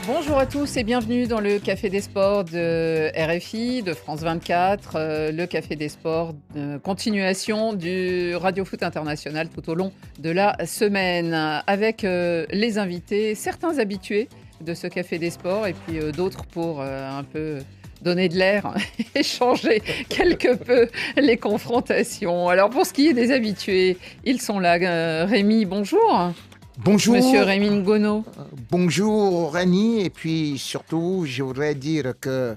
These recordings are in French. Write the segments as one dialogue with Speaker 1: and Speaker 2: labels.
Speaker 1: Bonjour à tous et bienvenue dans le Café des Sports de RFI, de France 24, le Café des Sports, continuation du Radio Foot International tout au long de la semaine, avec les invités, certains habitués de ce Café des Sports et puis d'autres pour un peu donner de l'air et changer quelque peu les confrontations. Alors pour ce qui est des habitués, ils sont là. Rémi, bonjour. Monsieur
Speaker 2: Bonjour,
Speaker 1: Rémi Ngono.
Speaker 2: bonjour Rani, et puis surtout, je voudrais dire que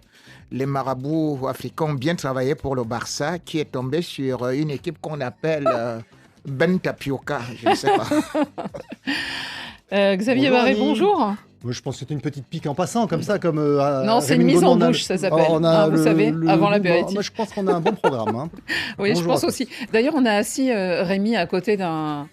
Speaker 2: les marabouts africains ont bien travaillé pour le Barça, qui est tombé sur une équipe qu'on appelle Ben Tapioca, je ne sais pas.
Speaker 1: Xavier
Speaker 3: Bonjour
Speaker 1: Barré,
Speaker 3: Annie.
Speaker 1: bonjour.
Speaker 3: Moi, je pense que c'était une petite pique en passant, comme ça, comme
Speaker 1: Non, c'est une
Speaker 3: Rémi
Speaker 1: mise en
Speaker 3: Ngonon,
Speaker 1: bouche, ça s'appelle.
Speaker 3: on a
Speaker 1: Hein, vous savez, avant l'apéritif.
Speaker 3: Moi, je pense qu'on a un bon programme. Hein.
Speaker 1: Oui, je
Speaker 3: Bonjour
Speaker 1: pense
Speaker 3: à tous.
Speaker 1: aussi. D'ailleurs, on a assis Rémi à côté d'un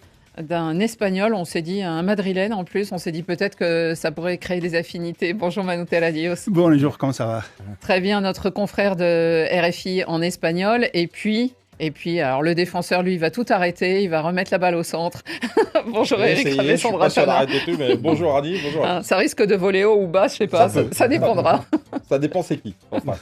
Speaker 1: Espagnol, on s'est dit, un Madrilène en plus, on s'est dit peut-être que ça pourrait créer des affinités. Bonjour Manu Terradios.
Speaker 4: Bonjour, comment ça va?
Speaker 1: Très bien, notre confrère de RFI en espagnol. Et puis, alors le défenseur, lui, il va tout arrêter, il va remettre la balle au centre. Bonjour
Speaker 5: J'ai
Speaker 1: Eric
Speaker 5: essayé, je suis pas sûr
Speaker 1: Rabessandratana.
Speaker 5: d'arrêter tout, mais bonjour Annie, bonjour.
Speaker 1: Hein, ça risque de voler haut ou bas, je sais pas,
Speaker 5: Ça peut.
Speaker 1: ça dépendra.
Speaker 5: Ça dépend c'est qui. Enfin,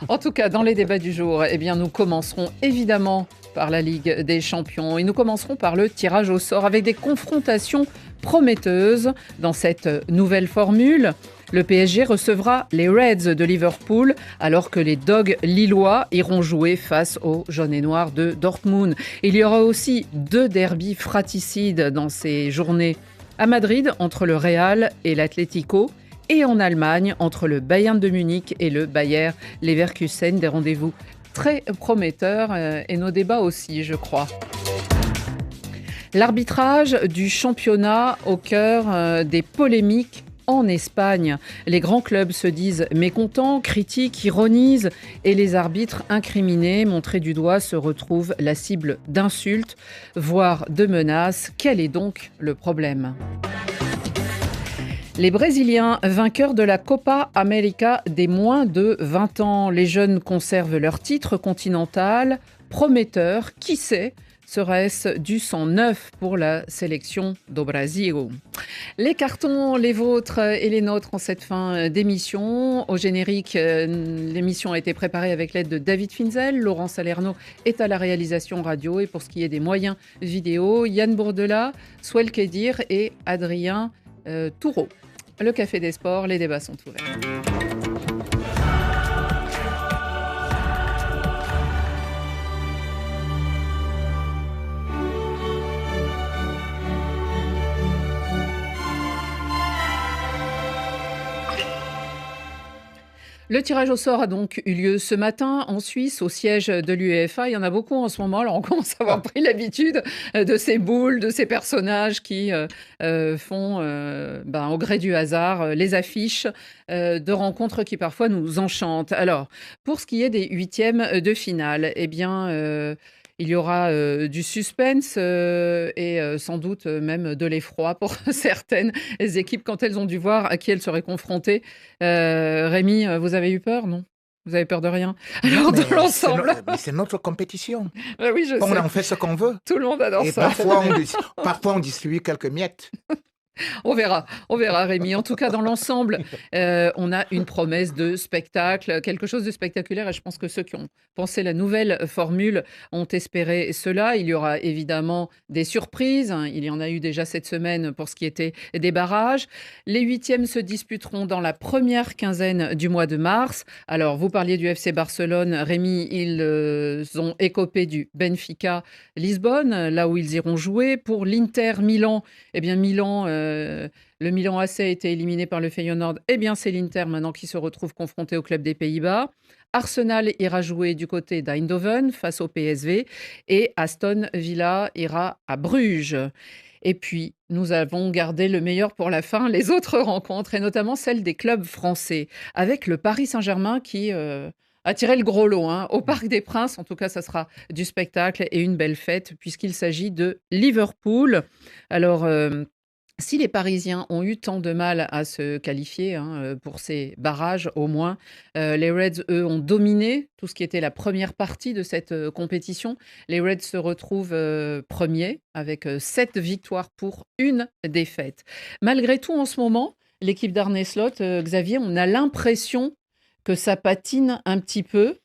Speaker 1: En tout cas, dans les débats du jour, eh bien, nous commencerons évidemment par la Ligue des Champions et nous commencerons par le tirage au sort avec des confrontations prometteuses dans cette nouvelle formule. Le PSG recevra les Reds de Liverpool alors que les Dogs lillois iront jouer face aux jaunes et noirs de Dortmund. Il y aura aussi 2 derbys fraticides dans ces journées. À Madrid, entre le Real et l'Atlético, et en Allemagne, entre le Bayern de Munich et le Bayer Leverkusen. Des rendez-vous très prometteurs et nos débats aussi, je crois. L'arbitrage du championnat au cœur des polémiques en Espagne. Les grands clubs se disent mécontents, critiquent, ironisent et les arbitres incriminés, montrés du doigt, se retrouvent la cible d'insultes, voire de menaces. Quel est donc le problème ? Les Brésiliens, vainqueurs de la Copa América des moins de 20 ans. Les jeunes conservent leur titre continental. Prometteur, qui sait ? Serait-ce du sang neuf pour la sélection do Brasil ? Les cartons, les vôtres et les nôtres en cette fin d'émission. Au générique, l'émission a été préparée avec l'aide de David Finzel. Laurent Salerno est à la réalisation radio. Et pour ce qui est des moyens vidéo, Yann Bourdela, Swell Kedir et Adrien Toureau. Le Café des Sports, les débats sont ouverts. Le tirage au sort a donc eu lieu ce matin en Suisse, au siège de l'UEFA. Il y en a beaucoup en ce moment. Alors, on commence à avoir pris l'habitude de ces boules, de ces personnages qui font, au gré du hasard, les affiches de rencontres qui parfois nous enchantent. Alors, pour ce qui est des huitièmes de finale, eh bien, il y aura du suspense et sans doute même de l'effroi pour certaines équipes quand elles ont dû voir à qui elles seraient confrontées. Rémi, vous avez eu peur, non? Vous avez peur de rien? Alors,
Speaker 2: Mais
Speaker 1: de l'ensemble,
Speaker 2: c'est notre compétition.
Speaker 1: oui, je
Speaker 2: On
Speaker 1: sais,
Speaker 2: en fait ce qu'on veut.
Speaker 1: tout le monde adore
Speaker 2: Et
Speaker 1: ça.
Speaker 2: parfois on distribue quelques miettes.
Speaker 1: On verra, Rémi. En tout cas, dans l'ensemble, on a une promesse de spectacle, quelque chose de spectaculaire. Et je pense que ceux qui ont pensé la nouvelle formule ont espéré cela. Il y aura évidemment des surprises. Il y en a eu déjà cette semaine pour ce qui était des barrages. Les huitièmes se disputeront dans la première quinzaine du mois de mars. Alors, vous parliez du FC Barcelone. Rémi, ils ont écopé du Benfica Lisbonne, là où ils iront jouer. Pour l'Inter Milan, eh bien Milan, le Milan AC a été éliminé par le Feyenoord. Eh bien, c'est l'Inter maintenant qui se retrouve confronté au club des Pays-Bas. Arsenal ira jouer du côté d'Eindhoven face au PSV et Aston Villa ira à Bruges. Et puis, nous avons gardé le meilleur pour la fin, les autres rencontres, et notamment celle des clubs français, avec le Paris Saint-Germain qui a tiré le gros lot. Au Parc des Princes, en tout cas, ça sera du spectacle et une belle fête, puisqu'il s'agit de Liverpool. Alors, si les Parisiens ont eu tant de mal à se qualifier pour ces barrages, au moins, les Reds, eux, ont dominé tout ce qui était la première partie de cette compétition. Les Reds se retrouvent premiers avec 7 victoires pour une défaite. Malgré tout, en ce moment, l'équipe d'Arne Slot, Xavier, on a l'impression que ça patine un petit peu.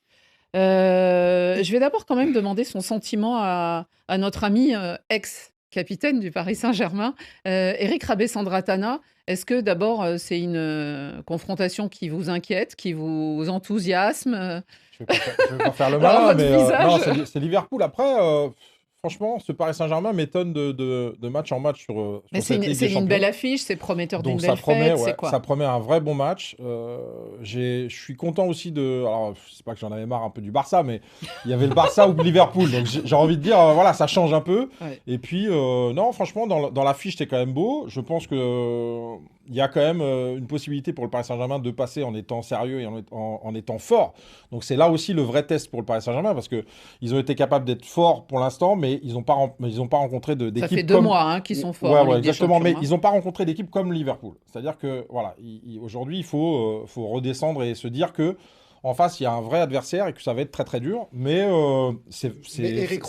Speaker 1: Je vais d'abord quand même demander son sentiment à notre ami ex-capitaine du Paris Saint-Germain, Eric Rabé-Sandratana. Est-ce que d'abord c'est une confrontation qui vous inquiète, qui vous enthousiasme?
Speaker 5: Je vais pas faire le
Speaker 1: Alors,
Speaker 5: malin,
Speaker 1: votre
Speaker 5: mais
Speaker 1: visage.
Speaker 5: non, c'est Liverpool. Après, franchement, ce Paris Saint-Germain m'étonne de match en match
Speaker 1: Mais
Speaker 5: sur cette Ligue des
Speaker 1: c'est une
Speaker 5: Champions.
Speaker 1: belle affiche, c'est prometteur d'une
Speaker 5: Donc
Speaker 1: belle fête, c'est
Speaker 5: ouais,
Speaker 1: quoi?
Speaker 5: ça promet un vrai bon match. Je suis content aussi de. Alors, c'est pas que j'en avais marre un peu du Barça, mais il y avait le Barça ou Liverpool. Donc j'ai envie de dire, voilà, ça change un peu.
Speaker 1: Ouais.
Speaker 5: Et puis, non, franchement, dans l'affiche, c'était quand même beau. Je pense que il y a quand même une possibilité pour le Paris Saint-Germain de passer en étant sérieux et en étant fort. Donc c'est là aussi le vrai test pour le Paris Saint-Germain parce que ils ont été capables d'être forts pour l'instant, mais ils n'ont pas rencontré
Speaker 1: Ça
Speaker 5: d'équipe
Speaker 1: fait 2
Speaker 5: comme.
Speaker 1: mois hein, qu'ils sont forts
Speaker 5: Ouais,
Speaker 1: en
Speaker 5: ouais,
Speaker 1: Ligue des
Speaker 5: exactement.
Speaker 1: Champions.
Speaker 5: Mais ils n'ont pas rencontré d'équipe comme Liverpool. C'est-à-dire que, voilà, aujourd'hui, il faut redescendre et se dire que en face, il y a un vrai adversaire et que ça va être très très dur. Mais c'est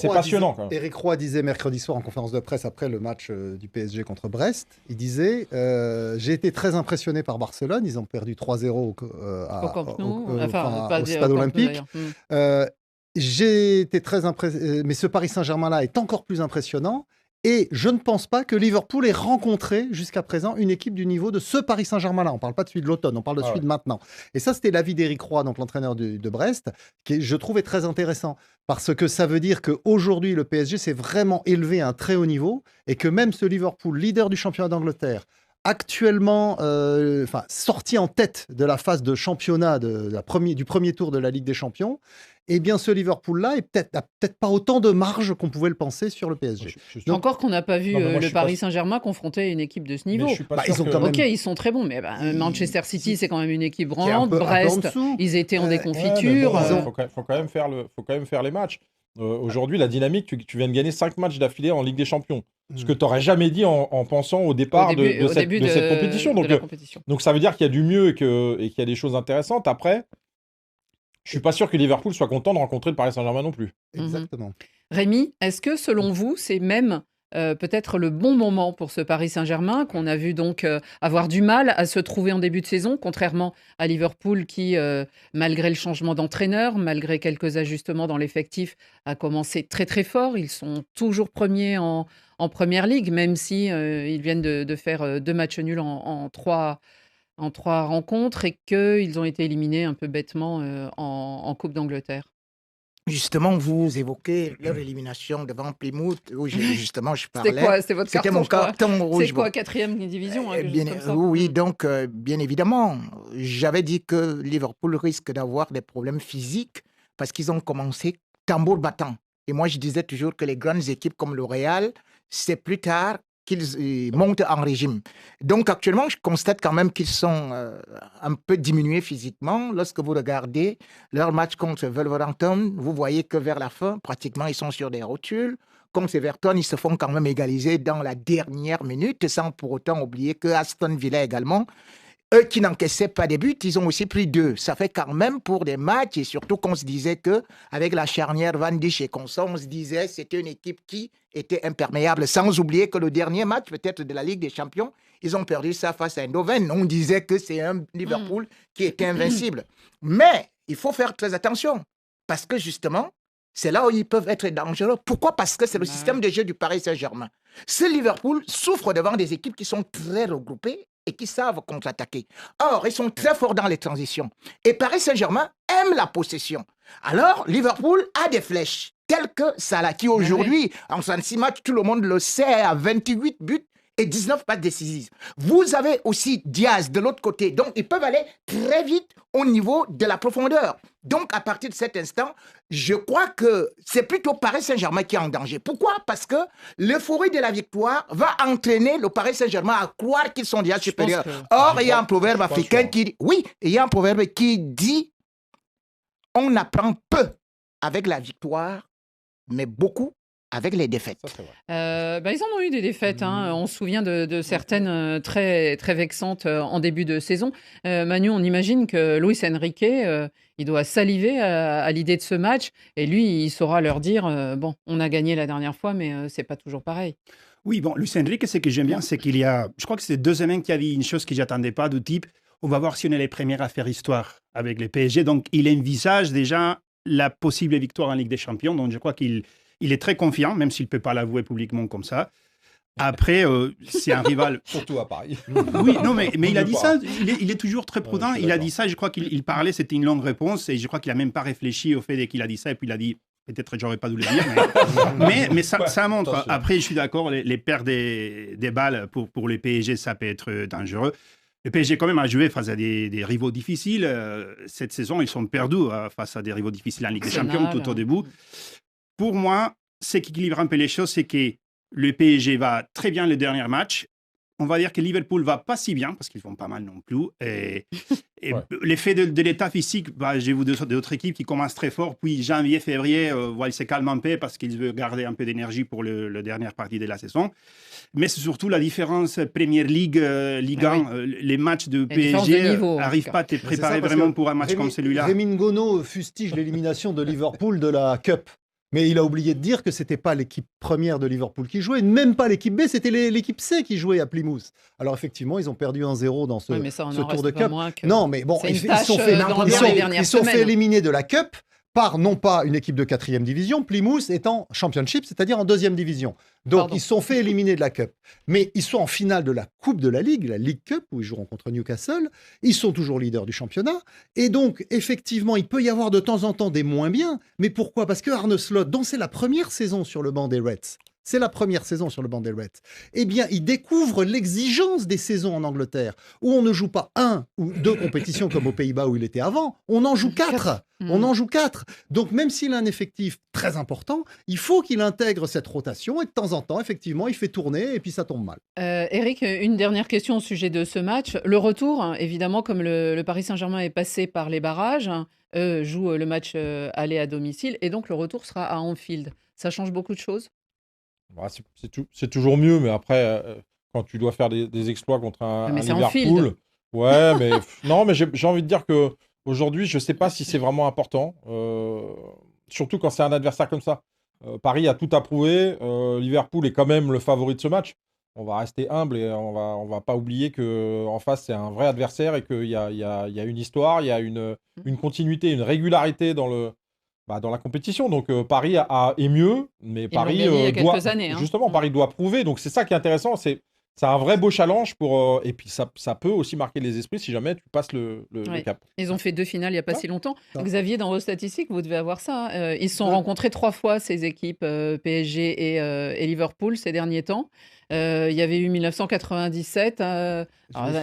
Speaker 5: passionnant quand même.
Speaker 3: Eric Roy disait mercredi soir en conférence de presse après le match du PSG contre Brest, il disait j'ai été très impressionné par Barcelone, ils ont perdu 3-0
Speaker 1: Au Camp Nou,
Speaker 3: au
Speaker 1: au
Speaker 3: stade
Speaker 1: Camp Nou,
Speaker 3: olympique.
Speaker 1: d'ailleurs.
Speaker 3: J'ai été très impressionné, mais ce Paris Saint-Germain-là est encore plus impressionnant. Et je ne pense pas que Liverpool ait rencontré jusqu'à présent une équipe du niveau de ce Paris Saint-Germain-là. On ne parle pas de celui de l'automne, on parle de celui de maintenant. Et ça, c'était l'avis d'Éric Roy, donc l'entraîneur de Brest, qui je trouvais très intéressant. Parce que ça veut dire qu'aujourd'hui, le PSG s'est vraiment élevé à un très haut niveau et que même ce Liverpool, leader du championnat d'Angleterre, actuellement sorti en tête de la phase de championnat du premier tour de la Ligue des Champions, eh bien ce Liverpool-là n'a peut-être pas autant de marge qu'on pouvait le penser sur le PSG.
Speaker 1: Donc, encore qu'on n'a pas vu
Speaker 5: Non, mais moi, je
Speaker 1: le
Speaker 5: suis
Speaker 1: Paris
Speaker 5: pas-
Speaker 1: Saint-Germain confronté à une équipe de ce
Speaker 5: Mais
Speaker 1: niveau.
Speaker 5: je suis pas
Speaker 3: Bah,
Speaker 5: sûr
Speaker 3: ils ont
Speaker 5: que-
Speaker 3: quand même-
Speaker 1: Ok, ils sont très bons, mais Manchester City, c'est quand même une équipe
Speaker 3: Qui est un
Speaker 1: grande.
Speaker 3: peu en
Speaker 1: Brest,
Speaker 3: dessous.
Speaker 1: ils étaient en
Speaker 3: Ouais,
Speaker 5: Ouais, mais
Speaker 1: déconfiture.
Speaker 5: bon,
Speaker 3: Ils ont-
Speaker 5: faut quand même faire les matchs. Aujourd'hui, la dynamique, tu viens de gagner 5 matchs d'affilée en Ligue des Champions. Ce que tu n'aurais jamais dit en pensant au départ
Speaker 1: au début,
Speaker 5: de cette compétition.
Speaker 1: de la compétition.
Speaker 5: Donc ça veut dire qu'il y a du mieux et qu'il y a des choses intéressantes. Après, je suis pas sûr que Liverpool soit content de rencontrer le Paris Saint-Germain non plus.
Speaker 3: Exactement.
Speaker 1: Rémi, est-ce que selon vous, c'est même peut-être le bon moment pour ce Paris Saint-Germain qu'on a vu donc avoir du mal à se trouver en début de saison, contrairement à Liverpool qui, malgré le changement d'entraîneur, malgré quelques ajustements dans l'effectif, a commencé très très fort. Ils sont toujours premiers en Première Ligue, même si ils viennent de faire 2 matchs nuls en 3 rencontres et qu'ils ont été éliminés un peu bêtement en Coupe d'Angleterre.
Speaker 2: Justement, vous évoquez leur élimination devant Plymouth, où justement je
Speaker 1: C'était
Speaker 2: parlais.
Speaker 1: quoi? C'était votre
Speaker 2: C'était
Speaker 1: carton,
Speaker 2: mon
Speaker 1: je crois.
Speaker 2: carton rouge.
Speaker 1: C'est quoi, 4e division, quelque
Speaker 2: Bien,
Speaker 1: chose comme ça?
Speaker 2: oui, donc bien évidemment, j'avais dit que Liverpool risque d'avoir des problèmes physiques parce qu'ils ont commencé tambour battant. Et moi, je disais toujours que les grandes équipes comme le Real, c'est plus tard qu'ils montent en régime. Donc actuellement, je constate quand même qu'ils sont un peu diminués physiquement. Lorsque vous regardez leur match contre Wolverhampton, vous voyez que vers la fin, pratiquement, ils sont sur des rotules. Contre Everton, ils se font quand même égaliser dans la dernière minute, sans pour autant oublier que Aston Villa également, eux qui n'encaissaient pas des buts, ils ont aussi pris 2. Ça fait quand même pour des matchs, et surtout qu'on se disait que avec la charnière Van Dijk et Constant, on se disait que c'était une équipe qui était imperméable. Sans oublier que le dernier match, peut-être de la Ligue des Champions, ils ont perdu ça face à Eindhoven. On disait que c'est un Liverpool qui était invincible. Mais il faut faire très attention, parce que justement, c'est là où ils peuvent être dangereux. Pourquoi? Parce que c'est le système de jeu du Paris Saint-Germain. Ce Liverpool souffre devant des équipes qui sont très regroupées et qui savent contre-attaquer. Or, ils sont très forts dans les transitions. Et Paris Saint-Germain aime la possession. Alors, Liverpool a des flèches, telles que Salah, qui aujourd'hui, en 66 matchs, tout le monde le sait, a 28 buts et 19 passes décisives. Vous avez aussi Diaz de l'autre côté. Donc, ils peuvent aller très vite au niveau de la profondeur. Donc, à partir de cet instant, je crois que c'est plutôt Paris Saint-Germain qui est en danger. Pourquoi? Parce que l'euphorie de la victoire va entraîner le Paris Saint-Germain à croire qu'ils sont déjà supérieurs. Or, il y a un proverbe africain qui dit, oui, il y a un proverbe qui dit, on apprend peu avec la victoire, mais beaucoup avec les défaites.
Speaker 5: Ça, c'est vrai.
Speaker 1: Ils en ont eu des défaites. On se souvient de certaines très, très vexantes en début de saison. Manu, on imagine que Luis Enrique, il doit saliver à l'idée de ce match. Et lui, il saura leur dire bon, on a gagné la dernière fois, mais c'est pas toujours pareil.
Speaker 4: Oui, bon, Luis Enrique, ce que j'aime bien, c'est qu'il y a, je crois que c'est 2 semaines qu'il y a dit une chose que j'attendais pas, du type, on va voir si on est les premiers à faire histoire avec les PSG. Donc, il envisage déjà la possible victoire en Ligue des Champions. Donc, je crois qu'il est très confiant, même s'il ne peut pas l'avouer publiquement comme ça. Après, c'est un rival.
Speaker 5: Surtout à Paris.
Speaker 4: Oui, non, mais il a dit
Speaker 5: pas.
Speaker 4: ça. Il est toujours très prudent.
Speaker 5: je suis
Speaker 4: Il a
Speaker 5: d'accord.
Speaker 4: dit ça. Je crois qu'il parlait. C'était une longue réponse. Et je crois qu'il n'a même pas réfléchi au fait qu'il a dit ça. Et puis il a dit, peut-être j'aurais pas dû le dire. Mais ça montre.
Speaker 5: attention.
Speaker 4: Après, je suis d'accord. Les pertes des balles pour les PSG, ça peut être dangereux. Le PSG, quand même, a joué face à des rivaux difficiles. Cette saison, ils sont perdus face à des rivaux difficiles en Ligue des Champions tout au début. Pour moi, ce qui équilibre un peu les choses, c'est que le PSG va très bien le dernier match. On va dire que Liverpool va pas si bien, parce qu'ils font pas mal non plus. Et
Speaker 5: Ouais.
Speaker 4: l'effet de l'état physique, j'ai vu d'autres équipes qui commencent très fort. Puis janvier, février, ils se calment un peu parce qu'ils veulent garder un peu d'énergie pour la dernière partie de la saison. Mais c'est surtout la différence Premier League, Ligue 1. Les matchs de
Speaker 1: différence de
Speaker 4: PSG
Speaker 1: niveau, en
Speaker 4: n'arrivent
Speaker 1: tout
Speaker 4: pas à te
Speaker 3: C'est ça,
Speaker 4: préparer
Speaker 3: parce
Speaker 4: vraiment
Speaker 3: que
Speaker 4: pour un match comme celui-là.
Speaker 3: Rémi Ngono fustige l'élimination de Liverpool de la Cup. Mais il a oublié de dire que c'était pas l'équipe première de Liverpool qui jouait, même pas l'équipe B, c'était l'équipe C qui jouait à Plymouth. Alors effectivement, ils ont perdu 1-0 dans ce,
Speaker 1: Oui, mais ça, on
Speaker 3: ce
Speaker 1: en
Speaker 3: tour
Speaker 1: reste
Speaker 3: de
Speaker 1: pas
Speaker 3: Cup.
Speaker 1: moins que-
Speaker 3: Non, mais bon,
Speaker 1: C'est une
Speaker 3: ils
Speaker 1: tâche,
Speaker 3: sont fait,
Speaker 1: dans
Speaker 3: ils
Speaker 1: les
Speaker 3: sont-
Speaker 1: dernières
Speaker 3: ils sont fait
Speaker 1: semaines.
Speaker 3: éliminer de la Cup par non pas une équipe de 4e division, Plymouth étant Championship, c'est-à-dire en 2e division. Donc
Speaker 1: Pardon.
Speaker 3: ils se sont fait éliminer de la Cup. Mais ils sont en finale de la Coupe de la League Cup, où ils joueront contre Newcastle. Ils sont toujours leaders du championnat. Et donc, effectivement, il peut y avoir de temps en temps des moins bien. Mais pourquoi? Parce que Arne Slot, dont c'est la première saison sur le banc des Reds, c'est la première saison sur le banc des Reds, eh bien, il découvre l'exigence des saisons en Angleterre, où on ne joue pas 1 ou 2 compétitions comme aux Pays-Bas où il était avant, on en joue 4. On en joue 4. Donc, même s'il a un effectif très important, il faut qu'il intègre cette rotation et de temps en temps, effectivement, il fait tourner et puis ça tombe mal.
Speaker 1: Eric, une dernière question au sujet de ce match. Le retour, hein, évidemment, comme le Paris Saint-Germain est passé par les barrages, hein, eux jouent le match aller à domicile et donc le retour sera à Anfield. Ça change beaucoup de choses?
Speaker 5: Bah, c'est toujours mieux, mais après, quand tu dois faire des exploits contre un
Speaker 1: Mais c'est
Speaker 5: Liverpool,
Speaker 1: Anfield.
Speaker 5: ouais, mais non, mais j'ai envie de dire que aujourd'hui, je sais pas si c'est vraiment important, surtout quand c'est un adversaire comme ça. Paris a tout approuvé, Liverpool est quand même le favori de ce match. On va rester humble et on va pas oublier que en face c'est un vrai adversaire et qu'il y a une histoire, il y a une continuité, une régularité dans la compétition. Donc Paris est mieux, mais
Speaker 1: Ils l'ont
Speaker 5: Paris
Speaker 1: gagné il y a
Speaker 5: doit
Speaker 1: quelques années, hein.
Speaker 5: justement Paris doit prouver. Donc c'est ça qui est intéressant, c'est un vrai beau challenge pour et puis ça peut aussi marquer les esprits si jamais tu passes le
Speaker 1: Ouais.
Speaker 5: cap.
Speaker 1: Ils ont fait 2 finales il n'y a pas
Speaker 5: Ouais.
Speaker 1: si longtemps.
Speaker 3: Ça.
Speaker 1: Xavier, dans vos statistiques, vous devez avoir ça, hein. Ils se sont
Speaker 3: Ouais.
Speaker 1: rencontrés 3 fois, ces équipes PSG et Liverpool, ces derniers temps. Il y avait eu 1997,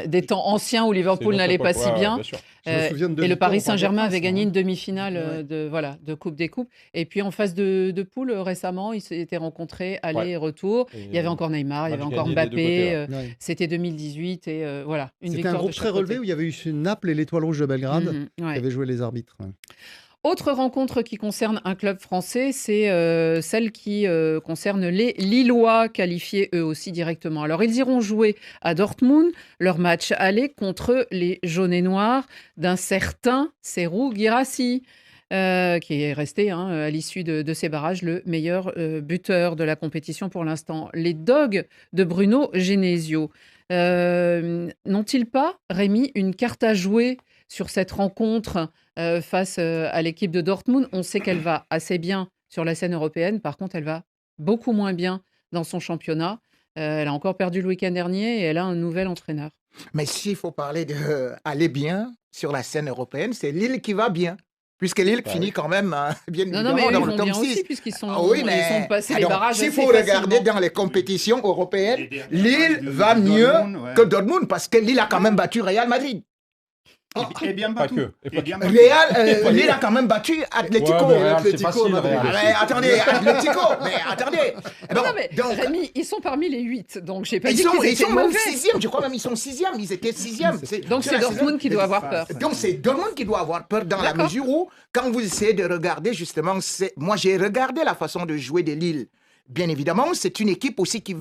Speaker 1: des temps anciens où Liverpool
Speaker 5: C'est
Speaker 1: n'allait
Speaker 5: notre
Speaker 1: pas
Speaker 5: époque,
Speaker 1: si
Speaker 5: ouais,
Speaker 1: bien.
Speaker 5: sûr.
Speaker 3: Je me souviens de
Speaker 1: Et le
Speaker 3: victoires
Speaker 1: Paris
Speaker 3: au Parc des
Speaker 1: Saint-Germain avait
Speaker 3: Princes,
Speaker 1: gagné
Speaker 3: moi.
Speaker 1: une demi-finale
Speaker 3: Ouais.
Speaker 1: de Coupe des Coupes. Et puis en phase de poule, récemment, ils s'étaient rencontrés aller
Speaker 5: Ouais.
Speaker 1: et retour.
Speaker 5: Et
Speaker 1: Il y avait encore Neymar, il y avait
Speaker 5: match
Speaker 1: encore
Speaker 5: gagné des deux côtés,
Speaker 1: Mbappé.
Speaker 5: ouais.
Speaker 3: Ouais.
Speaker 1: C'était 2018 et voilà, une
Speaker 3: C'était
Speaker 1: victoire
Speaker 3: un
Speaker 1: de
Speaker 3: groupe
Speaker 1: chaque
Speaker 3: très relevé
Speaker 1: côté.
Speaker 3: où il y avait eu Naples et l'Étoile Rouge de Belgrade
Speaker 1: Mhm, ouais.
Speaker 3: qui avaient joué les arbitres. Ouais.
Speaker 1: Autre rencontre qui concerne un club français, c'est celle qui concerne les Lillois, qualifiés eux aussi directement. Alors, ils iront jouer à Dortmund leur match aller contre les jaunes et noirs d'un certain Serhou Guirassy, qui est resté à l'issue de ces barrages le meilleur buteur de la compétition pour l'instant. Les Dogs de Bruno Genesio n'ont-ils pas, Rémi, une carte à jouer sur cette rencontre face à l'équipe de Dortmund? On sait qu'elle va assez bien sur la scène européenne. Par contre, elle va beaucoup moins bien dans son championnat. Elle a encore perdu le week-end dernier et elle a un nouvel entraîneur.
Speaker 2: Mais s'il faut parler d'aller bien sur la scène européenne, c'est Lille qui va bien. Puisque Lille
Speaker 5: Bah
Speaker 2: finit
Speaker 5: oui.
Speaker 2: quand même, bien
Speaker 1: Non, non,
Speaker 2: évidemment,
Speaker 1: mais eux,
Speaker 2: dans
Speaker 1: ils
Speaker 2: le
Speaker 1: vont
Speaker 2: top
Speaker 1: bien
Speaker 2: 6.
Speaker 1: aussi puisqu'ils sont,
Speaker 2: Ah oui,
Speaker 1: ils
Speaker 2: mais
Speaker 1: sont passés les
Speaker 2: alors,
Speaker 1: barrages
Speaker 2: s'il
Speaker 1: assez
Speaker 2: faut regarder
Speaker 1: facilement.
Speaker 2: dans les compétitions européennes,
Speaker 4: Les derniers
Speaker 2: Lille
Speaker 4: matchs de
Speaker 2: va mieux
Speaker 4: Dortmund, ouais.
Speaker 2: que Dortmund parce que Lille a quand même battu Real Madrid.
Speaker 4: Et bien
Speaker 5: Pas
Speaker 4: battu.
Speaker 5: que, et pas
Speaker 4: Et bien
Speaker 5: que.
Speaker 4: battu.
Speaker 2: Lille a quand même battu Atlético.
Speaker 5: Ouais, mais Real, c'est
Speaker 3: Atlético
Speaker 5: facile,
Speaker 3: Madrid.
Speaker 5: Real.
Speaker 2: Mais attendez, Atlético, mais attendez. Bon,
Speaker 1: Non, mais
Speaker 2: donc,
Speaker 1: Rémi, ils sont parmi les 8, donc j'ai pas
Speaker 2: ils
Speaker 1: dit
Speaker 2: sont,
Speaker 1: qu'ils
Speaker 2: ils
Speaker 1: étaient
Speaker 2: sont même
Speaker 1: mauvais.
Speaker 2: 6e, je crois même ils sont 6e, ils étaient 6e.
Speaker 1: Donc c'est Dortmund qui doit avoir peur.
Speaker 2: Donc c'est Dortmund qui doit avoir peur dans la
Speaker 1: D'accord.
Speaker 2: mesure où, quand vous essayez de regarder justement, moi j'ai regardé la façon de jouer de Lille. Bien évidemment, c'est une équipe aussi qui